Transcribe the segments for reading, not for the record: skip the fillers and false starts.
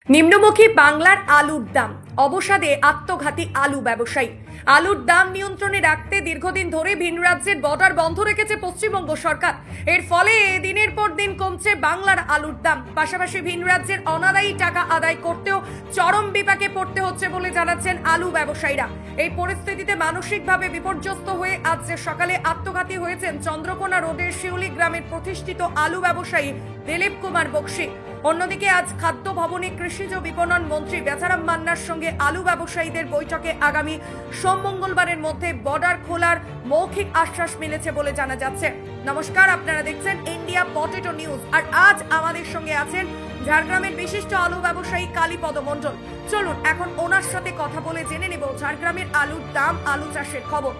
নিম্নমুখী বাংলার আলুর দাম, অবসাদে আত্মঘাতী আলু ব্যবসায়ী। আলুর দাম নিয়ন্ত্রণে রাখতে দীর্ঘদিন ধরে ভিন রাজ্যের বর্ডার বন্ধ রেখেছে পশ্চিমবঙ্গ সরকার। এর ফলে দিনের পর দিন কমছে বাংলার আলুর দাম। পাশাপাশি ভিন রাজ্যের অনাদায়ী টাকা আদায় করতেও চরম বিপাকে পড়তে হচ্ছে বলে জানাচ্ছেন আলু ব্যবসায়ীরা। এই পরিস্থিতিতে মানসিকভাবে বিপর্যস্ত হয়ে আজ সকালে আত্মঘাতী হয়েছেন চন্দ্রকোনা রোডের শিউলি গ্রামের প্রতিষ্ঠিত আলু ব্যবসায়ী দিলীপ কুমার বক্সি। অন্যদিকে আজ খাদ্য ভবনে কৃষিজ বিপণন মন্ত্রী বেচারাম মান্নার সঙ্গে আলু ব্যবসায়ীদের বৈঠকে আগামী সোম মঙ্গলবারের মধ্যে বর্ডার খোলার মৌখিক আশ্বাস মিলেছে বলে জানা যাচ্ছে। নমস্কার, আপনারা দেখছেন ইন্ডিয়া পটেটো নিউজ। আর আজ আমাদের সঙ্গে আছেন ঝাড়গ্রামের বিশিষ্ট আলু ব্যবসায়ী কালীপদ মণ্ডল। চলুন এখন ওনার সাথে কথা বলে জেনে নেব ঝাড়গ্রামের আলুর দাম, আলু চাষের খবর।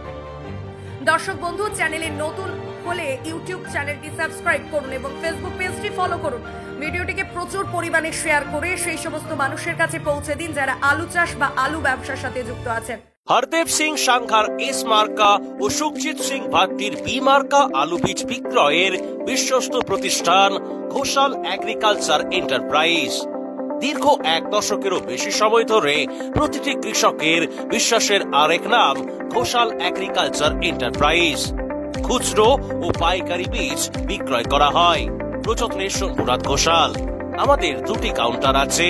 দর্শক বন্ধু, চ্যানেলে নতুন হলে ইউটিউব চ্যানেলটি সাবস্ক্রাইব করুন এবং ফেসবুক পেজটি ফলো করুন। ভিডিওটিকে প্রচুর পরিমাণে শেয়ার করে সেই সমস্ত মানুষের কাছে পৌঁছে দিন যারা আলু চাষ বা আলু ব্যবসার সাথে যুক্ত আছেন। হরদেব সিং সাংঘার এস মার্কা ও সুখজিৎ সিং ভাট্টির বি মার্কা আলু বীজ বিক্রয়ের বিশ্বস্ত প্রতিষ্ঠান ঘোষাল এগ্রিকালচার এন্টারপ্রাইজ। দীর্ঘ এক দশকেরও বেশি সময় ধরে প্রতিটি কৃষকের বিশ্বাসের আরেক নাম ঘোষাল এগ্রিকালচার এন্টারপ্রাইজ। খুচরো ও পাইকারি বীজ বিক্রয় করা হয়। প্রযত্নে শম্ভুনাথ ঘোষাল। আমাদের দুটি কাউন্টার আছে।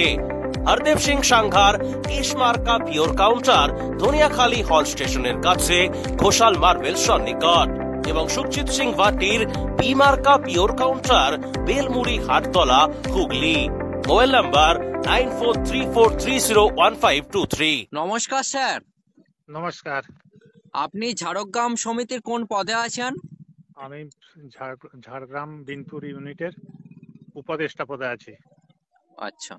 হরদেব সিং সাংঘার এস মার্কা পিওর কাউন্টার ধনিয়াখালী হল স্টেশনের কাছে ঘোষাল মার্বেল সন্নিকট এবং সুখজিৎ সিং ভাটির বি মার্কা pure counter Belmuri Hattala Hooghly. Mobile number 9434301523। নমস্কার স্যার। নমস্কার। আপনি ঝাড়গ্রাম সমিতির কোন পদে আছেন? আমি ঝাড়গ্রাম বিনপুর ইউনিটের উপদেষ্টা পদে আছি। আচ্ছা,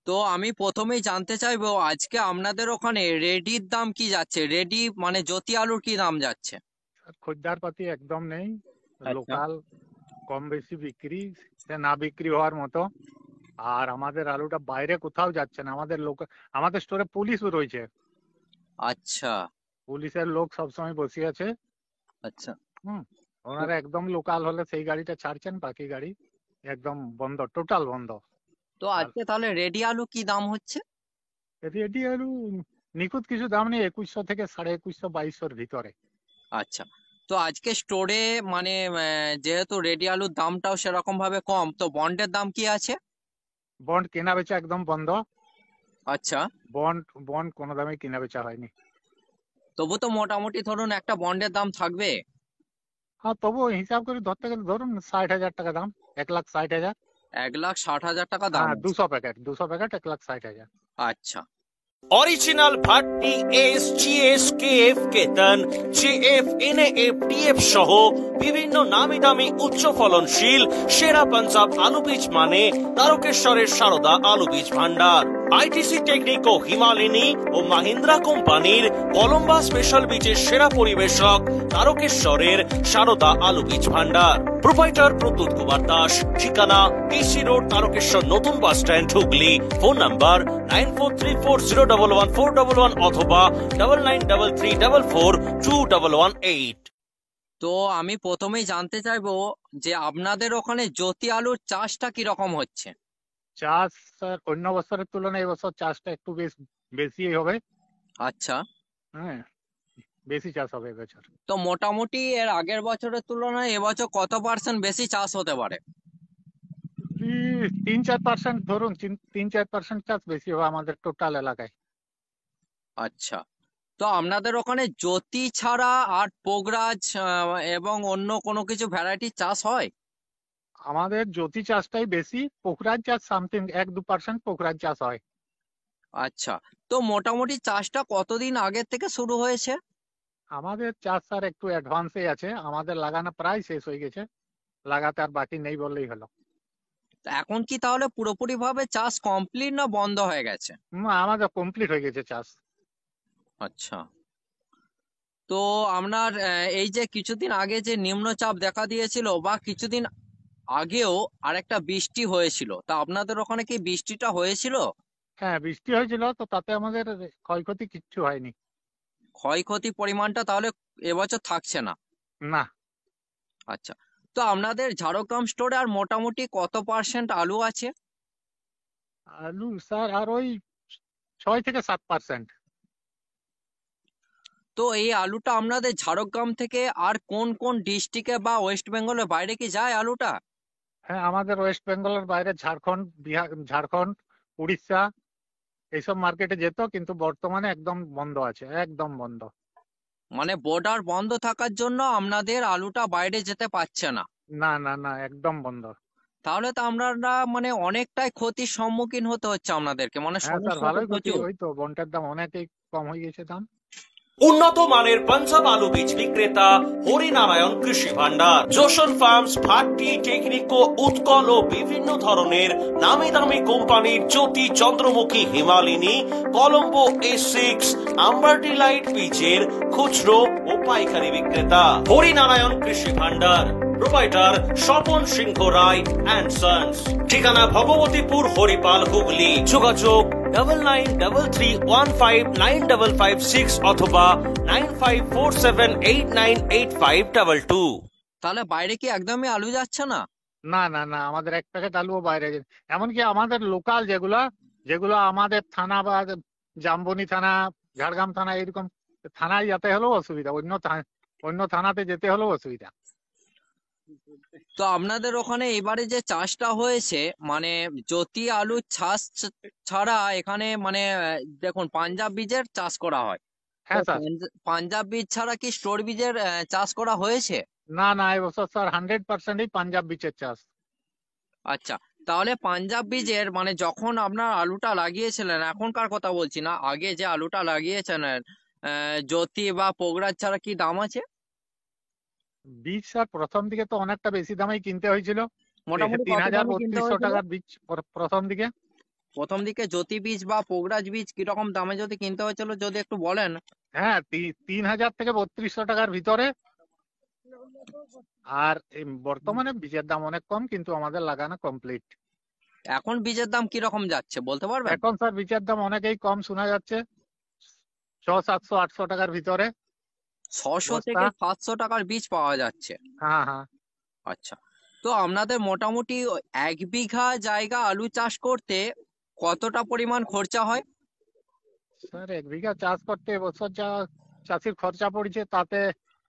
তো আমি প্রথমেই জানতে চাইবো আজকে আপনাদের ওখানে রেডির দাম কি যাচ্ছে? রেডি মানে জ্যোতি আলুর কি দাম যাচ্ছে? খদ্দের পাতি একদম নেই। আচ্ছা। লোকাল কম বেশি বিক্রি, সে না বিক্রি হওয়ার মতো। আর আমাদের আলুটা বাইরে কোথাও যাচ্ছে না। আমাদের স্টোরে পুলিশও রয়েছে। আচ্ছা পুলিশের লোক সবসময় বসে আছে। আচ্ছা। ওনারা একদম লোকাল হলে সেই গাড়িটা ছাড়ছেন, বাকি গাড়ি একদম বন্ধ, টোটাল বন্ধ। তো আজকে তাহলে রেডি আলু কি দাম হচ্ছে? রেডি আলু নিখুঁত কিছু দাম নেই, 2100 থেকে 2150, 2200-র ভিতরে। আচ্ছা, তো আজকে স্টোরে মানে যেহেতু রেডি আলুর দামটাও সেরকম ভাবে কম, তো বন্ডের দাম কি আছে? বন্ড কেনা বেচা একদম বন্ধ। আচ্ছা, বন্ড কোনো দামে কেনা বেচা হয়নি। তবু তো মোটামুটি ধরুন একটা বন্ডের দাম থাকবে। হ্যাঁ, তবু হিসাব করে ধরতে গেলে ধরুন 60,000 টাকা দাম। 1,60,000। 1,60,000 টাকা দাম হ্যাঁ, আছে। 200 প্যাকেট 1,60,000। আচ্ছা, original Bhatti S GS KF কেতন জেএফ এনএএফ টিএফ সহ বিভিন্ন নামি দামি উচ্চ ফলনশীল সেরা পাঞ্জাব আলু বীজ মানে তারকেশ্বরের সারদা আলু বীজ ভান্ডার। আইটিসি টেকনিক ও হিমালিনী ও মাহিন্দ্রা কোম্পানির কলম্বা স্পেশাল বীজের সেরা পরিবেশক তারকেশ্বরের সারদা আলু বীজ ভান্ডার। প্রোপাইটার প্রদ্যুৎ কুমার দাস। ঠিকানা টিসি রোড, তারকেশ্বর নতুন bus stand, Hooghly. Phone number 9434011411 অথবা 9933442118। তো আমি প্রথমেই জানতে চাইবো যে আপনাদের ওখানে জ্যোতি আলুর চাষটা কি রকম হচ্ছে? চাষ স্যার অন্য বছরের তুলনায় এবছর চাষটা একটু বেশি হবে। আচ্ছা, হ্যাঁ, বেশি চাষ হবে এবছর। তো মোটামুটি এর আগের বছরের তুলনায় এবছর কত পার্সেন্ট বেশি চাষ হতে পারে? 3-4% ধরুন, 3-4% চাষ বেশি হবে আমাদের টোটাল এলাকায়। আচ্ছা, তো আপনাদের ওখানে জ্যোতি ছাড়া আর পোগরাজ এবং অন্য কোনো কিছু ভ্যারাইটি চাষ হয়? আমাদের জ্যোতি চাষটাই বেশি, পোখরাজ চাষ সামথিং 1-2% পোখরাজ চাষ হয়। আচ্ছা, তো মোটামুটি চাষটা কতদিন আগের থেকে শুরু হয়েছে? আমাদের চাষ স্যার একটু অ্যাডভান্সে আছে। আমাদের লাগানো প্রায় শেষ হয়ে গেছে, লাগাতে আর বাকি নেই বললেই হলো। তো এখন কি তাহলে পুরোপুরি ভাবে চাষ কমপ্লিট না বন্ধ হয়ে গেছে? আমাদের কমপ্লিট হয়ে গেছে চাষ। আচ্ছা, তো আপনার এই যে কিছুদিন আগে যে নিম্নচাপ দেখা দিয়েছিল বা কিছুদিন আগেও আরেকটা বৃষ্টি হয়েছিল, তা আপনাদের ওখানে কি বৃষ্টিটা হয়েছিল? হ্যাঁ, বৃষ্টি হয়েছিল, তো তাতে আমাদের ক্ষয়ক্ষতি কিচ্ছু হয়নি। ক্ষয়ক্ষতি পরিমাণটা তাহলে এবছর থাকছে না? না। আচ্ছা, তো আপনাদের ঝাড়গ্রাম স্টোরে আর মোটামুটি কত পার্সেন্ট আলু আছে? আলু স্যার আর ওই 6 থেকে 7%। তো এই আলুটা আপনাদের ঝাড়গ্রাম থেকে আর কোন কোন ডিস্ট্রিক্টে বা ওয়েস্ট বেঙ্গলের বাইরে কি যায় আলুটা? হ্যাঁ, আমাদের ওয়েস্ট বেঙ্গলের বাইরে ঝাড়খণ্ড, বিহার, ঝাড়খণ্ড, উড়িষ্যা এইসব মার্কেটে যেত, কিন্তু বর্তমানে একদম বন্ধ আছে, একদম বন্ধ। মানে বর্ডার বন্ধ থাকার জন্য আপনাদের আলুটা বাইরে যেতে পারছে না। না না না, একদম বন্ধ। তাহলে তো আপনারা মানে অনেকটাই ক্ষতির সম্মুখীন হতে হচ্ছে আপনাদেরকে, মানে হ্যাঁ স্যার, সমস্যা তো ভালোই ক্ষতি। প্রচুর। ওই তো বন্ডের দাম অনেকই কম হয়ে গেছে দাম। উন্নত মানের পাঞ্জাব আলু বীজ বিক্রেতা হরিনারায়ণ কৃষি ভান্ডার, যশোর ফার্মস, ভাট্টি, টেকনিকো, উৎকল ও বিভিন্ন ধরনের নামি দামি কোম্পানির জ্যোতি, চন্দ্রমুখী, হিমালিনী, কলম্বো A6, আম্বারটি লাইট বীজের খুচরো ও পাইকারি বিক্রেতা Harinarayan Krishi Bhandar. Proprietor Swapan Singha Roy and sons. ঠিকানা ভগবতীপুর, হরিপাল, হুগলি। যোগাযোগ 9933159556 অথবা 9547898522। তাহলে বাইরে কি একদমই আলু যাচ্ছে না? না না না, আমাদের এক প্যাকেট আলুও বাইরে এমনকি আমাদের লোকাল যেগুলো যেগুলো আমাদের থানা বা জামবনি থানা, ঝাড়গ্রাম থানা, এরকম থানায় যেতে হলেও অসুবিধা, অন্য থানাতে যেতে হলেও অসুবিধা। তো আপনাদের ওখানে এবারে যে চাষটা হয়েছে, মানে জ্যোতি আলু চাষ ছাড়া এখানে মানে দেখুন পাঞ্জাব বীজের চাষ করা হয়। তো হ্যাঁ স্যার। পাঞ্জাব বীজ ছাড়া কি স্টোর বীজের চাষ করা হয়েছে? না না, এবছর স্যার 100%ই পাঞ্জাব বীজের চাষ। আচ্ছা, তাহলে পাঞ্জাব বীজের মানে যখন আপনার আলুটা লাগিয়েছিলেন, এখনকার কথা বলছি না, আগে যে আলুটা লাগিয়েছিলেন, জ্যোতি বা পোগরাজ ছাড়া কি দাম আছে? বীজ স্যার প্রথম দিকে তো অনেকটা বেশি দামেই কিনতে হয়েছিল। মোটামুটি তিন কত হাজার দামে কিনতে 3200 হয়েছিল? টাকার বীজ প্রথম দিকে। প্রথম দিকে জ্যোতি বীজ বা পোগরাজ বীজ কিরকম দামে যদি কিনতে হয়েছিল যদি একটু বলেন। হ্যাঁ, 3000 থেকে 3200 টাকার ভিতরে। আর এই বর্তমানে বীজের দাম অনেক কম, কিন্তু আমাদের লাগানো কমপ্লিট। এখন বীজের দাম কিরকম যাচ্ছে বলতে পারবেন? এখন স্যার বীজের দাম অনেকেই কম শোনা যাচ্ছে, 600, 700, 800 টাকার ভিতরে 600 বস্তা। থেকে 700 টাকার বীজ পাওয়া যাচ্ছে। হ্যাঁ হ্যাঁ আচ্ছা, তো আপনাদের মোটামুটি 1 বিঘা জায়গা আলু চাষ করতে কতটা পরিমাণ খরচা হয়? স্যার, 1 বিঘা চাষ করতে এবছর যা চাষির খরচা পড়েছে, তাতে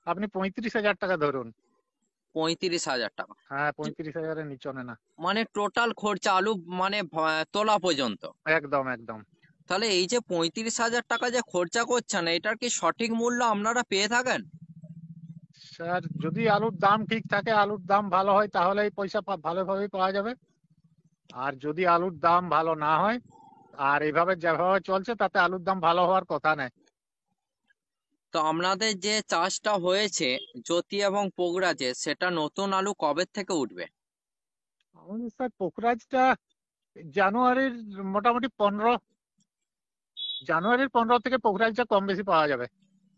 আপনি 35,000 টাকা ধরুন। 35,000 টাকা? হ্যাঁ, 35,000-এর নিচনে না। মানে টোটাল খরচা আলু মানে তোলা পর্যন্ত? একদম একদম। তাহলে এই যে 35,000 টাকা যে খরচা করছেন, এটার কি সঠিক মূল্য আপনারা পেয়ে থাকেন? স্যার, যদি আলুর দাম ঠিক থাকে, আলুর দাম ভালো হয়, তাহলে এই পয়সা ভালোভাবেই পাওয়া যাবে। আর যদি আলুর দাম ভালো না হয়, আর এইভাবে যেভাবে চলছে, তাতে আলুর দাম ভালো হওয়ার কথা নেই। তো আপনাদের যে চাষটা হয়েছে জ্যোতি এবং পোগরাজে, সেটা নতুন আলু কবে থেকে উঠবে? আমাদের স্যার পোখরাজটা জানুয়ারির মোটামুটি 15 থেকে পোখরাজটা কম বেশি পাওয়া যাবে।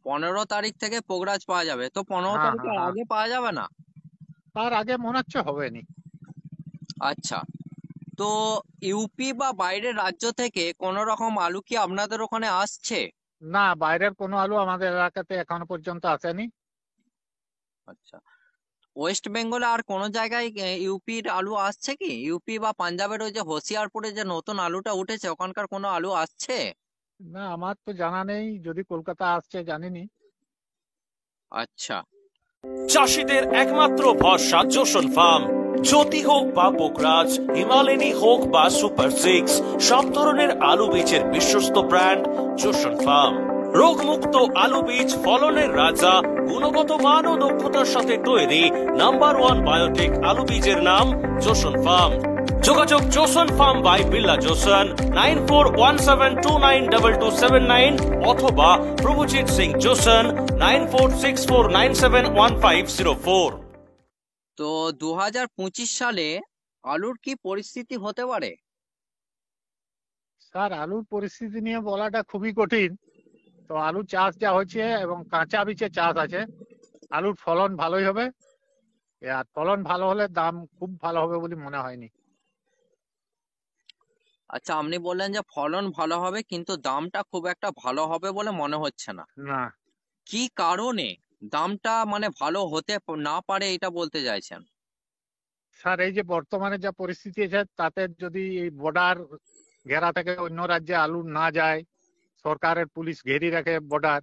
15 তারিখ থেকে পোগরাজ পাওয়া যাবে? তো 15 হ্যাঁ হ্যাঁ তারিখের হ্যাঁ, আগে পাওয়া যাবে না? তার আগে মনে হচ্ছে হবে নি। আচ্ছা, তো ইউপি বা বাইরের রাজ্য থেকে কোন রকম আলু কি আপনাদের ওখানে আসছে? না, বাইরের কোনো আলু আমাদের এলাকাতে এখনো পর্যন্ত আসেনি। আচ্ছা, ওয়েস্ট বেঙ্গলে আর কোন জায়গায় ইউপির আলু আসছে কি? ইউপি বা পাঞ্জাবের ওই যে হোসিয়ারপুরে যে নতুন আলুটা উঠেছে, ওখানকার কোনো আলু আসছে? না, আমার তো জানা নেই, যদি কলকাতা আসছে জানিনি। আচ্ছা, চাষিদের একমাত্র ভরসা যশোর ফার্ম। জ্যোতি হোক বা পোকরাজ, হিমালয়নী হোক বা সুপার 6, সব ধরনের আলু বীজের বিশ্বস্ত ব্র্যান্ড যশোর ফার্ম। রোগমুক্ত আলু বীজ, ফলনের রাজা, গুণগত মান ও দক্ষতার সাথে তৈরি নাম্বার 1 বায়োটেক আলু বীজের নাম যশোর ফার্ম। যোগাযোগ Joseon farm by Billah Joseon, 9417292279 অথবা প্রভুজিৎ সিং জোসন, 9464971504। তো 2025 সালে আলুর কি পরিস্থিতি হতে পারে? স্যার, আলুর পরিস্থিতি নিয়ে বলাটা খুবই কঠিন। তো আলু চাষ যা হচ্ছে এবং কাঁচা বীজের চাষ আছে, আলুর ফলন ভালোই হবে। আর ফলন ভালো হলে দাম খুব ভালো হবে বলে মনে হয়নি। আচ্ছা, আপনি বললেন যে ফলন ভালো হবে কিন্তু দামটা খুব একটা ভালো হবে বলে মনে হচ্ছে না। না কি কারণে দামটা মানে ভালো হতে না পারে এটা বলতে চাইছেন? স্যার, এই যে বর্তমানে যা পরিস্থিতি আছে, তাতে যদি এই বর্ডার ঘেরা থেকে অন্য রাজ্যে আলু না যায়, সরকারের পুলিশ ঘেরি রাখে বর্ডার,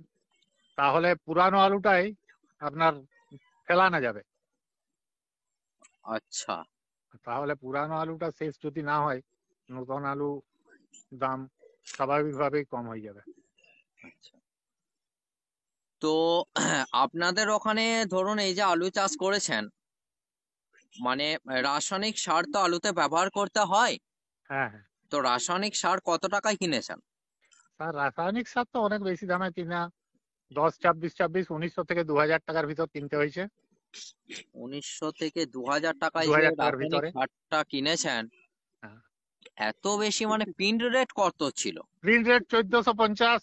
তাহলে পুরানো আলুটাই আপনার ফেলানো যাবে। আচ্ছা, তাহলে পুরানো আলুটা শেষ যদি না হয়, নতুন আলু দাম স্বাভাবিকভাবেই কম হয়ে যাবে। আচ্ছা। তো আপনাদের ওখানে ধরুন এই যে আলু চাষ করেছেন, মানে রাসায়নিক সার তো আলুতে ব্যবহার করতে হয়, হ্যাঁ হ্যাঁ, তো রাসায়নিক সার কত টাকায় কিনেছেন? স্যার রাসায়নিক সার তো অনেক বেশি দামে কিনা, 1900 থেকে 2000 টাকার ভিতর কিনতে হয়েছে। 1900 থেকে 2000 টাকায় যে 2000 টাকার রাসায়নিক ভিতরে। সারটা কিনেছেন, হ্যাঁ। এত বেশি, মানে প্রিন্ট রেট কত ছিল? Print rate 1450।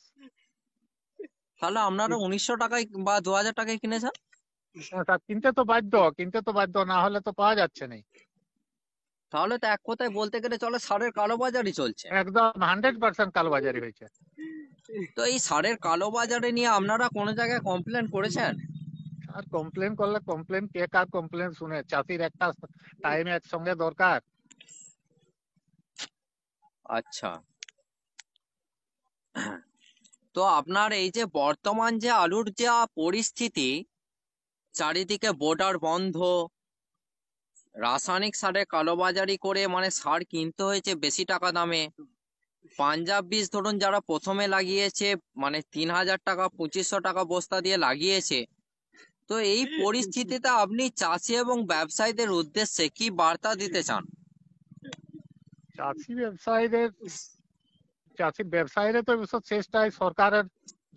তাহলে আপনারা 1900 টাকায় বা 2000 টাকায় কিনেছেন? স্যার কিনতে তো বাধ্য, না হলে তো পাওয়া যাচ্ছে না। তাহলে তো এক কথায় বলতে গেলে চলে সারের কালোবাজারি চলছে। একদম 100% কালোবাজারি হয়েছে। তো এই সারের কালোবাজারি নিয়ে আপনারা কোনো জায়গায় কমপ্লেন করেছেন? আর কমপ্লেন করলে কে কার কমপ্লেন শুনে? চাষির একটা টাইমে একসঙ্গে দরকার। আচ্ছা, তো আপনার এই যে বর্তমান যে আলুর যা পরিস্থিতি, চারিদিকে বর্ডার বন্ধ, রাসায়নিক সারে কালোবাজারি করে মানে সার কিনতে হয়েছে বেশি টাকা দামে। পাঞ্জাব বীজ ধরুন যারা প্রথমে লাগিয়েছে, মানে 3000 টাকা 2500 টাকা বস্তা দিয়ে লাগিয়েছে। তো এই পরিস্থিতিতে আপনি চাষি এবং ব্যবসায়ীদের উদ্দেশ্যে কি বার্তা দিতে চান? চাষি ব্যবসায়ীরা তো এসব চেষ্টায় সরকারের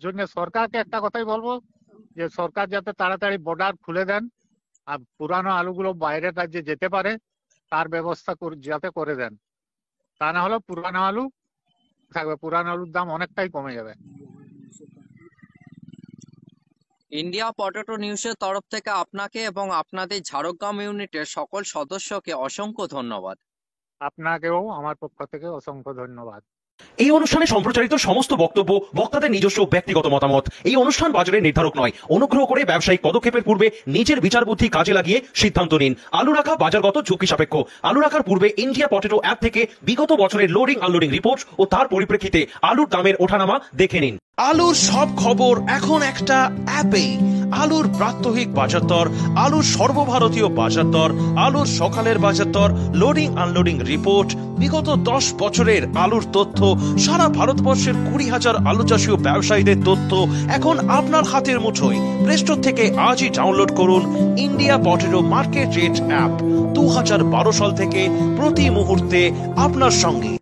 জন্য। সরকারকে একটা কথাই বলবো, যে সরকার যাতে তাড়াতাড়ি বর্ডার খুলে দেন আর পুরানো আলুগুলো বাইরের রাজ্যে যেতে পারে, তার ব্যবস্থা যাতে করে দেন। তা না হলে পুরানো আলু থাকবে, পুরানো আলুর দাম অনেকটাই কমে যাবে। ইন্ডিয়া পটেটো নিউজের তরফ থেকে আপনাকে এবং আপনাদের ঝাড়গ্রাম ইউনিটের সকল সদস্যকে অসংখ্য ধন্যবাদ। আপনাকেও আমার পক্ষ থেকে অসংখ্য ধন্যবাদ। এই অনুষ্ঠানে সম্প্রচারিত সমস্ত বক্তব্য বক্তাদের নিজস্ব ব্যক্তিগত মতামত। এই অনুষ্ঠান বাজারের নির্ধারক নয়। অনুগ্রহ করে ব্যবসায়িক পদক্ষেপের পূর্বে নিজের বিচার বুদ্ধি কাজে লাগিয়ে সিদ্ধান্ত নিন। আলু রাখা বাজারগত ঝুঁকি সাপেক্ষ। আলু রাখার পূর্বে ইন্ডিয়া পটেটো অ্যাপ থেকে বিগত বছরের লোডিং আনলোডিং রিপোর্ট ও তার পরিপ্রেক্ষিতে আলুর দামের ওঠানামা দেখে নিন। আলুর সব খবর এখন একটা অ্যাপেই। আলুর প্রাত্যহিক বাজার দর, আলুর সর্বভারতীয় বাজার দর, আলুর সকালের বাজার দর, লোডিং আনলোডিং রিপোর্ট, বিগত 10 বছরের আলুর তথ্য, সারা ভারতবর্ষের 20,000 আলু চাষী ও ব্যবসায়ীদের তথ্য এখন আপনার হাতের মুঠোয়। প্লে স্টোর থেকে আজই ডাউনলোড করুন India potato market rate app. 2012 সাল থেকে প্রতি মুহূর্তে আপনার সঙ্গে।